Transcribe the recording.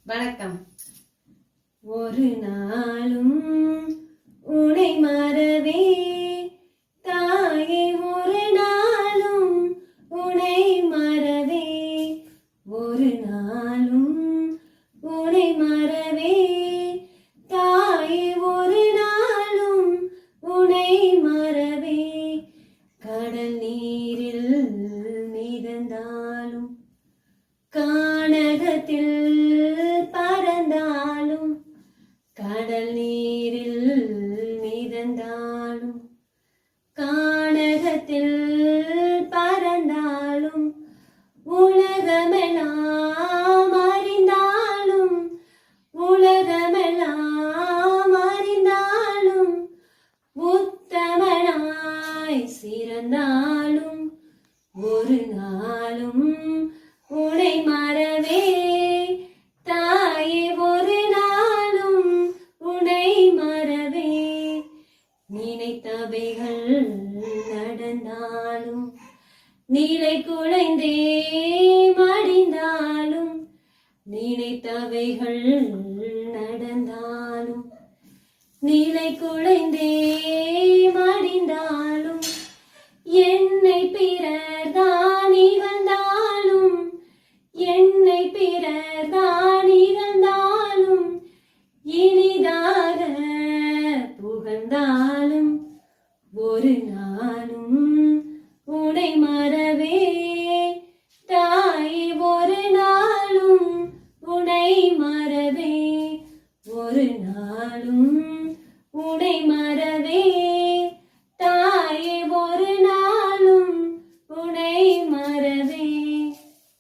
வணக்கம். ஒரு நாளும் உனை மறவே தாயே, ஒரு நாளும் உனை மறவே, ஒரு நாளும் உனை மறவே தாயே, ஒரு நாளும் உனை மறவே. கடல் நீரில் மிதந்தாலும் கானகத்தில் பறந்தாலும், கடல் நீரில் மிதந்தாலும் கானகத்தில் பறந்தாலும், உலகமெல்லாம் அறிந்தாலும், உலகமெல்லாம் அறிந்தாலும், உத்தமனாய் சிறந்தாலும், ஒரு நாளும் உனை மறவே தாயே, ஒரு நாளும் உனை மறவே. நினைத்தவைகள் நடந்தாலும், நிலை குலைந்தே மடிந்தாலும், நினைத்தவைகள் நடந்தாலும், நிலை குலைந்தே மடிந்தாலும், என்னை பிற